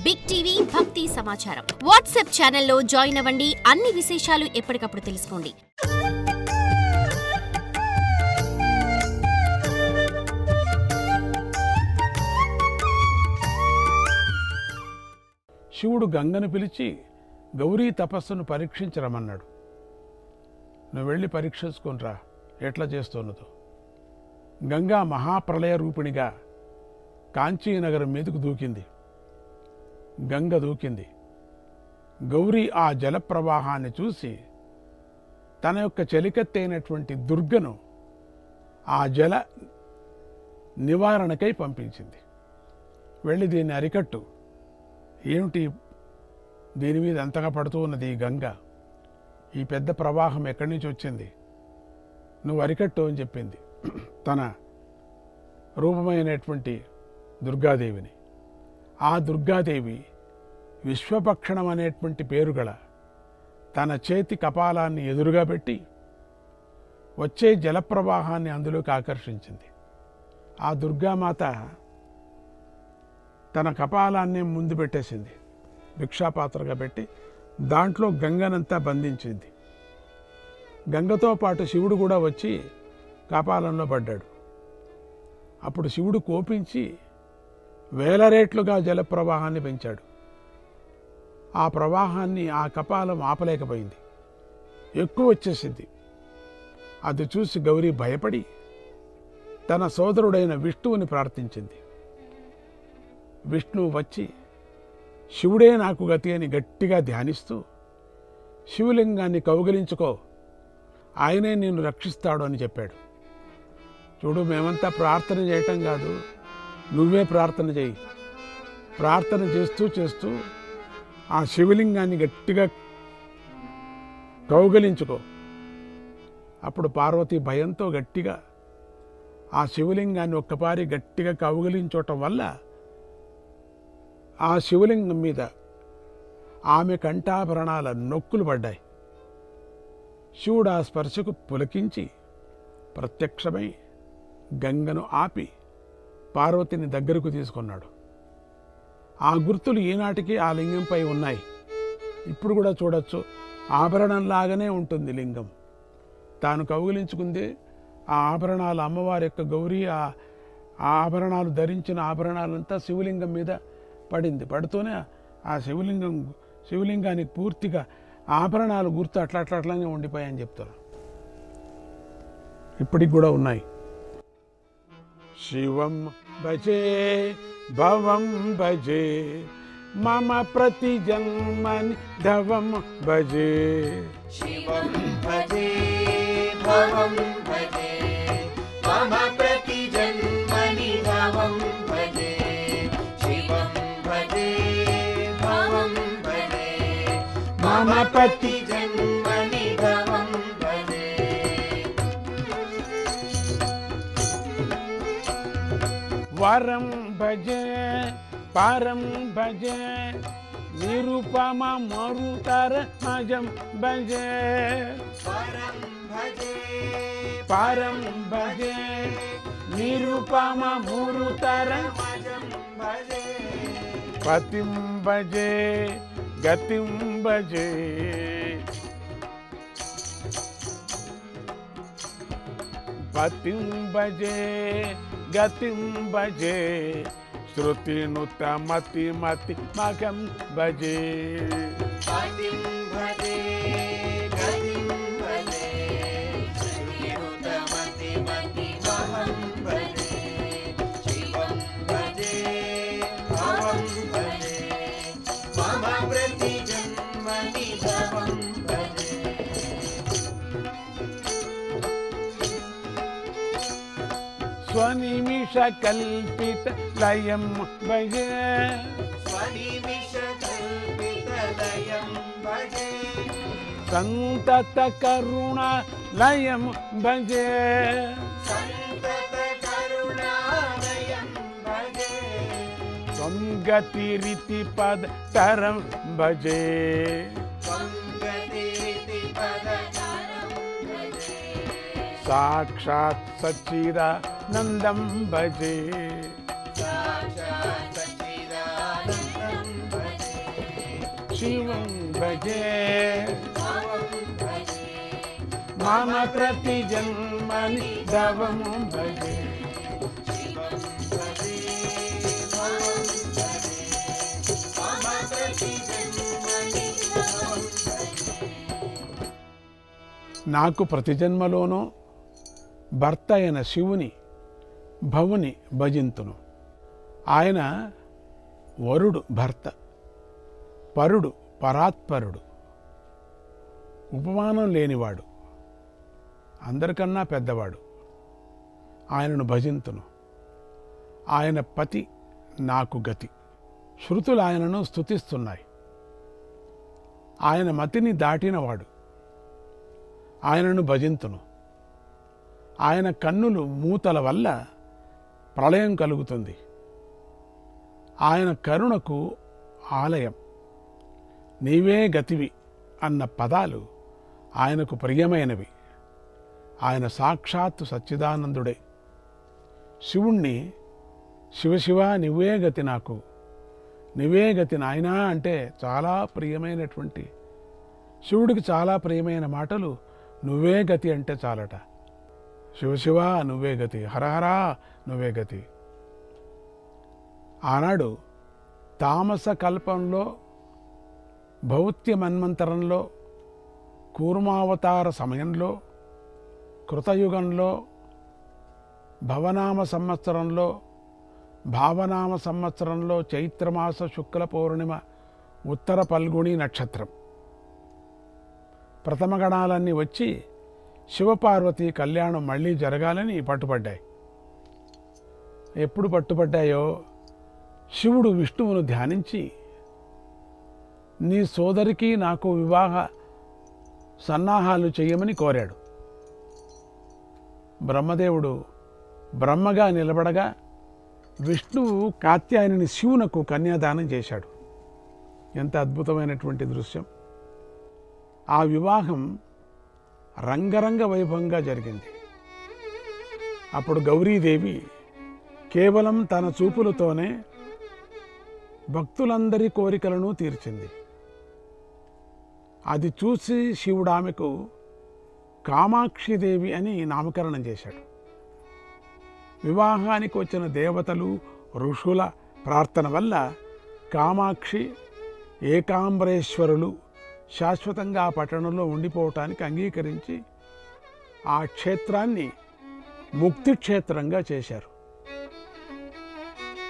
Big TV భక్తి సమాచారం WhatsApp ఛానల్లో జాయిన్ అవ్వండి. అన్ని విశేషాలు ఎప్పటికప్పుడు తెలుసుకోండి. శివుడు గంగను పిలిచి గౌరీ తపస్సును పరీక్షించరమన్నాడు. నువ్వు వెళ్ళి పరీక్షించుకునిరా ఎట్లా చేస్తున్నదో. గంగా మహాప్రళయ రూపిణిగా కాంచీనగరం మీదకు దూకింది. గంగ దూకింది. గౌరీ ఆ జలప్రవాహాన్ని చూసి తన యొక్క చెలికత్తైనటువంటి దుర్గను ఆ జల నివారణకై పంపించింది. వెళ్ళి దీన్ని అరికట్టు. ఏమిటి దీని మీద అంతగా పడుతూ ఉన్నది ఈ గంగ, ఈ పెద్ద ప్రవాహం ఎక్కడి నుంచి వచ్చింది, నువ్వు అరికట్టు అని చెప్పింది తన రూపమైనటువంటి దుర్గాదేవిని. ఆ దుర్గాదేవి విశ్వభక్షణం అనేటువంటి పేరు గల తన చేతి కపాలాన్ని ఎదురుగా పెట్టి వచ్చే జలప్రవాహాన్ని అందులోకి ఆకర్షించింది. ఆ దుర్గామాత తన కపాలాన్ని ముందు పెట్టేసింది, భిక్షాపాత్రగా పెట్టి దాంట్లో గంగనంతా బంధించింది. గంగతో పాటు శివుడు కూడా వచ్చి కపాలంలో పడ్డాడు. అప్పుడు శివుడు కోపించి వేల రేట్లుగా జలప్రవాహాన్ని పెంచాడు. ఆ ప్రవాహాన్ని ఆ కపాలం ఆపలేకపోయింది, ఎక్కువ వచ్చేసింది. అది చూసి గౌరీ భయపడి తన సోదరుడైన విష్ణువుని ప్రార్థించింది. విష్ణువు వచ్చి శివుడే నాకు గతి అని గట్టిగా ధ్యానిస్తూ శివలింగాన్ని కౌగిలించుకో, ఆయనే నిన్ను రక్షిస్తాడు అని చెప్పాడు. చూడు, మేమంతా ప్రార్థన చేయటం కాదు, నువ్వే ప్రార్థన చేయి. ప్రార్థన చేస్తూ చేస్తూ ఆ శివలింగాన్ని గట్టిగా కౌగిలించుకో. అప్పుడు పార్వతి భయంతో గట్టిగా ఆ శివలింగాన్ని ఒక్కపారి గట్టిగా కౌగిలించటం వల్ల ఆ శివలింగం మీద ఆమె కంఠాభరణాల నొక్కులు పడ్డాయి. శివుడు ఆ స్పర్శకు పులకించి ప్రత్యక్షమై గంగను ఆపి పార్వతిని దగ్గరకు తీసుకున్నాడు. ఆ గుర్తులు ఈనాటికి ఆ లింగంపై ఉన్నాయి. ఇప్పుడు కూడా చూడొచ్చు, ఆభరణంలాగానే ఉంటుంది లింగం. తాను కౌగిలించుకుంది ఆ ఆభరణాలు, అమ్మవారి యొక్క గౌరీ ఆ ఆభరణాలు ధరించిన ఆభరణాలంతా శివలింగం మీద పడింది. పడుతూనే ఆ శివలింగానికి పూర్తిగా ఆభరణాలు గుర్తు అట్లానే ఉండిపోయాయని చెప్తారు. ఇప్పటికి కూడా ఉన్నాయి. శివం భజే భవం భజే మమ ప్రతి జన్మని ధవం భజే. శివం భజే భవం భజే మమ ప్రతి జన్మని ధవం భజే. శివం భజే భవం భజే మమ ప్రతి జన్మని ధవం భజే. వరం భజే పారం భజే నిరుపమ మరుతర మజం భజే. వరం భజే పారం భజే నిరుపమ మురుతర మజం భజే. పతిం భజే గతిం భజే. పతిం భజే గతిం భజే శృతినుత మతి మతి మగం భజే. పతిం భజే గతిం భజే శ్రీయుత మతి మతి మహం భజే. శివం భజే భవం భజే మమ ప్రతి జన్మని ధవం భజే. స్వనిమిష కల్పిత లయం భజే. స్వనిమిష కల్పిత లయం భజే. సంతత కరుణ లయం భజే. సంతత కరుణాలయం భజే. సంగతిరితి పద తరం భజే. సంగతిరితి పదతరం భజే. సాక్షాత్ సచ్చిదానందం భజే. సాక్షాత్ సచ్చిదానందం భజే. శివం భజే భవం భజే మమ ప్రతి జన్మని దవం భజే శివం భజే భవం భజే మమ ప్రతి జన్మని భవం భజే నాకు ప్రతి జన్మలోనూ భర్త అయిన శివుని భవుని భజింతును. ఆయన వరుడు భర్త, పరుడు పరాత్పరుడు, ఉపమానం లేనివాడు, అందరికన్నా పెద్దవాడు. ఆయనను భజింతును. ఆయన పతి నాకు గతి. శృతులు ఆయనను స్తుతిస్తున్నాయి. ఆయన మతిని దాటినవాడు. ఆయనను భజింతును. ఆయన కన్నులు మూతల వల్ల ప్రళయం కలుగుతుంది. ఆయన కరుణకు ఆలయం. నీవే గతివి అన్న పదాలు ఆయనకు ప్రియమైనవి. ఆయన సాక్షాత్తు సచ్చిదానందుడే. శివుణ్ణి శివశివ నువ్వే గతి నాకు, నువ్వే గతి నాయనా అంటే చాలా ప్రియమైనటువంటి, శివుడికి చాలా ప్రియమైన మాటలు నువ్వే గతి అంటే చాలట. శివశివ నువ్వే గతి, హరహరా నువ్వే గతి. ఆనాడు తామస కల్పంలో, భౌత్య మన్వంతరంలో, కూర్మావతార సమయంలో, కృతయుగంలో, భవనామ సంవత్సరంలో, భావనామ సంవత్సరంలో చైత్రమాస శుక్ల పౌర్ణిమ ఉత్తర పల్గుణి నక్షత్రం ప్రథమ గణాలన్నీ వచ్చి శివపార్వతి కళ్యాణం మళ్ళీ జరగాలని పట్టుబడ్డాయి. ఎప్పుడు పట్టుబడ్డాయో శివుడు విష్ణువును ధ్యానించి నీ సోదరికి నాకు వివాహ సన్నాహాలు చెయ్యమని కోరాడు. బ్రహ్మదేవుడు బ్రహ్మగా నిలబడగా విష్ణువు కాత్యాయనిని శివునకు కన్యాదానం చేశాడు. ఎంత అద్భుతమైనటువంటి దృశ్యం! ఆ వివాహం రంగరంగ వైభవంగా జరిగింది. అప్పుడు గౌరీదేవి కేవలం తన చూపులతోనే భక్తులందరి కోరికలను తీర్చింది. అది చూసి శివుడు ఆమెకు కామాక్షిదేవి అని నామకరణం చేశాడు. వివాహానికి వచ్చిన దేవతలు ఋషుల ప్రార్థన వల్ల కామాక్షి ఏకాంబరేశ్వరులు శాశ్వతంగా ఆ పట్టణంలో ఉండిపోవటానికి అంగీకరించి ఆ క్షేత్రాన్ని ముక్తి క్షేత్రంగా చేశారు.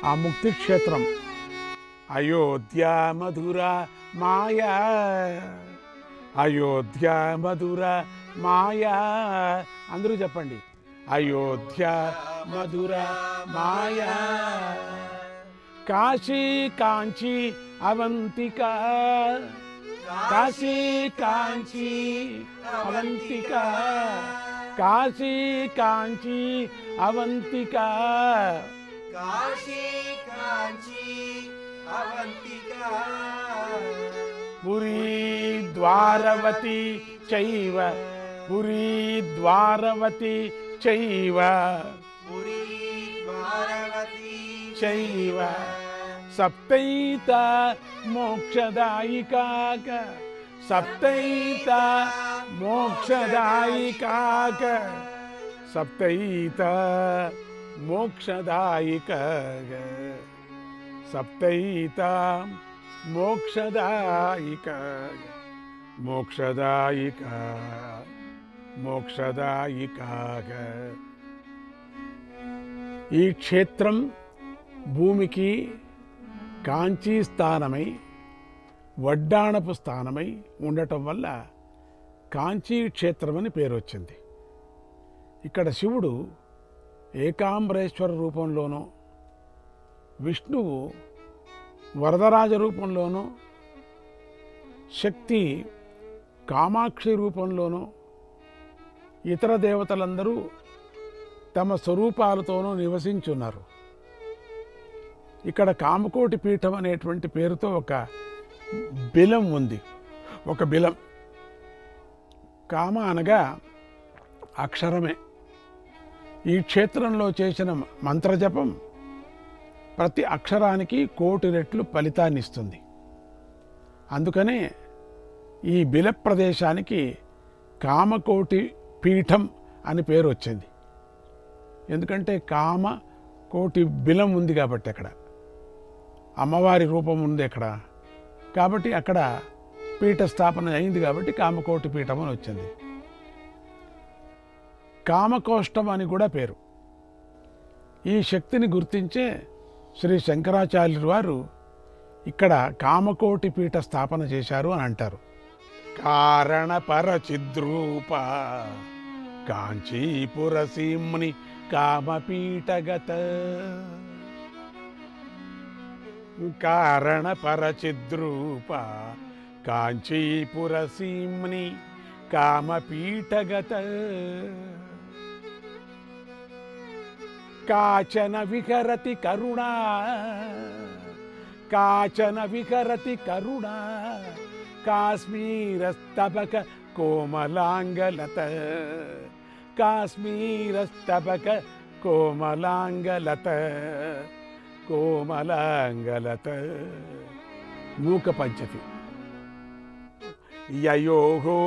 ఆ ముక్తి క్షేత్రం అయోధ్య మధుర మాయా, అయోధ్య మధుర మాయా. అందరూ చెప్పండి, అయోధ్య మధుర మాయా, కాశీ కాంచీ అవంతిక, కాశీ కాంచీ అవంతిక, కాశీ కాంచీ అవంతిక, కాశీ కాంచీ అవంతిక, పురీ ద్వారవతి చైవ, పురీ ద్వారవతి చైవ, పురీ ద్వారవతి చైవ, సప్తైత మోక్షదాయికాక, సప్తైత మోక్షదాయికాక, సప్తైత మోక్షదాయిక, సప్తైత మోక్షదాయిక, మోక్షదాయిక, మోక్షదాయిక. ఈ క్షేత్రం భూమికి కాంచీ స్థానమై, వడ్డాణపు స్థానమై ఉండటం వల్ల కాంచీ క్షేత్రమని పేరు వచ్చింది. ఇక్కడ శివుడు ఏకాంబరేశ్వర రూపంలోనూ, విష్ణువు వరదరాజ రూపంలోనూ, శక్తి కామాక్షి రూపంలోనూ, ఇతర దేవతలందరూ తమ స్వరూపాలతోనూ నివసించున్నారు. ఇక్కడ కామకోటి పీఠం అనేటువంటి పేరుతో ఒక బిలం ఉంది. ఒక బిలం, కామ అనగా అక్షరమే. ఈ క్షేత్రంలో చేసిన మంత్రజపం ప్రతి అక్షరానికి 1,000,000 రెట్లు ఫలితాన్ని ఇస్తుంది. అందుకనే ఈ బిల ప్రదేశానికి కామకోటి పీఠం అని పేరు వచ్చింది. ఎందుకంటే కామకోటి బిలం ఉంది కాబట్టి అక్కడ అమ్మవారి రూపం ఉంది అక్కడ, కాబట్టి అక్కడ పీఠ స్థాపన అయింది కాబట్టి కామకోటి పీఠం అని వచ్చింది. కామకోష్టం అని కూడా పేరు. ఈ శక్తిని గుర్తించే శ్రీ శంకరాచార్యులు వారు ఇక్కడ కామకోటి పీఠ స్థాపన చేశారు అని అంటారు. కారణ పరచిద్రూప కాంచీపురసీమ్ని కామపీఠగత. కారణ పరచిద్రూప కాంచీపురసీమ్ని కామపీఠగత. కాచన విహరతి కరుణా, కాచన విహరతి కరుణా కాశ్మీరస్తబక కోమలాంగలత. కాశ్మీరస్తబక కోమలాంగలత, కోమలాంగలత. మూక పంచతి. యయోహో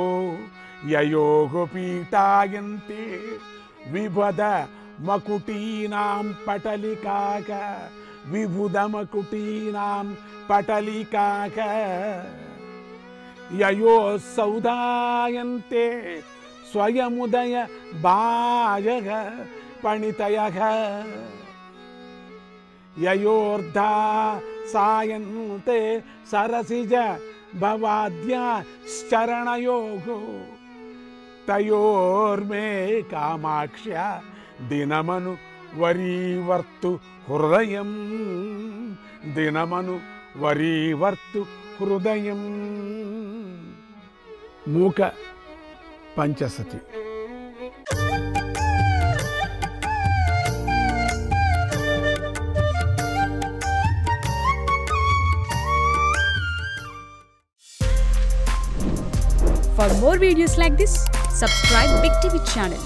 యయోహో పీఠాయంతే విభద మకుటీనాం పటలికాక. విభుద మకుటీనాం పటలికాక. యయో సౌదాయంతే స్వయముదయ బాయగ పణితయః. యయోర్ధా సాయంతే సరసిజ భవాద్యా శరణయోగో. తయోర్మే కామాక్ష్య దినమను వరీవర్తు హృదయం. దినమను వరీవర్తు హృదయం. మూక పంచసతి. For more videos like this, subscribe Big TV channel.